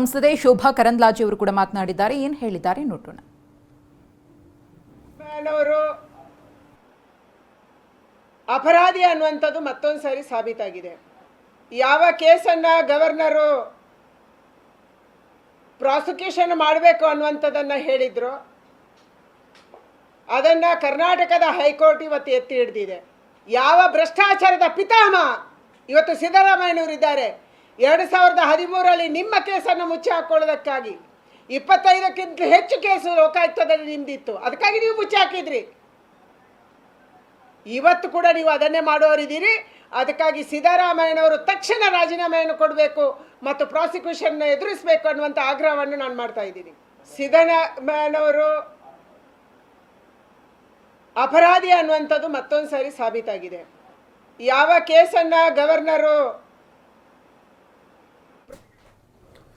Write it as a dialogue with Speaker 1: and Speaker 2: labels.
Speaker 1: ಸಂಸದೆ ಶೋಭಾ ಕರಂದ್ಲಾಜೆ ಅವರು ಕೂಡ ಮಾತನಾಡಿದ್ದಾರೆ. ಏನು ಹೇಳಿದ್ದಾರೆ ನೋಡೋಣ.
Speaker 2: ಅವರು ಅಪರಾಧಿ ಅನ್ನುವಂಥದ್ದು ಮತ್ತೊಂದು ಸಾರಿ ಸಾಬೀತಾಗಿದೆ. ಯಾವ ಕೇಸನ್ನು ಗವರ್ನರು ಪ್ರಾಸಿಕ್ಯೂಷನ್ ಮಾಡಬೇಕು ಅನ್ನುವಂಥದ್ದನ್ನು ಹೇಳಿದ್ರು, ಅದನ್ನು ಕರ್ನಾಟಕದ ಹೈಕೋರ್ಟ್ ಇವತ್ತು ಎತ್ತಿ ಹಿಡಿದಿದೆ. ಯಾವ ಭ್ರಷ್ಟಾಚಾರದ ಪಿತಾಮಹ ಇವತ್ತು ಸಿದ್ದರಾಮಯ್ಯನವರಿದ್ದಾರೆ. 2013ರಲ್ಲಿ ನಿಮ್ಮ ಕೇಸನ್ನು ಮುಚ್ಚಿ ಹಾಕೊಳ್ಳೋದಕ್ಕಾಗಿ 25ಕ್ಕಿಂತ ಹೆಚ್ಚು ಕೇಸು ಲೋಕಾಯುಕ್ತದಲ್ಲಿ ನಿಮ್ದಿತ್ತು, ಅದಕ್ಕಾಗಿ ನೀವು ಮುಚ್ಚಿ ಹಾಕಿದ್ರಿ. ಇವತ್ತು ಕೂಡ ನೀವು ಅದನ್ನೇ ಮಾಡೋರಿದ್ದೀರಿ. ಅದಕ್ಕಾಗಿ ಸಿದ್ದರಾಮಯ್ಯನವರು ತಕ್ಷಣ ರಾಜೀನಾಮೆಯನ್ನು ಕೊಡಬೇಕು ಮತ್ತು ಪ್ರಾಸಿಕ್ಯೂಷನ್ ಎದುರಿಸಬೇಕು ಅನ್ನುವಂಥ ಆಗ್ರಹವನ್ನು ನಾನು ಮಾಡ್ತಾ ಇದ್ದೀನಿ. ಸಿದ್ದರಾಮಯ್ಯನವರು ಅಪರಾಧಿ ಅನ್ನುವಂಥದ್ದು ಮತ್ತೊಂದು ಸಾರಿ ಸಾಬೀತಾಗಿದೆ. ಯಾವ ಕೇಸನ್ನು ಗವರ್ನರು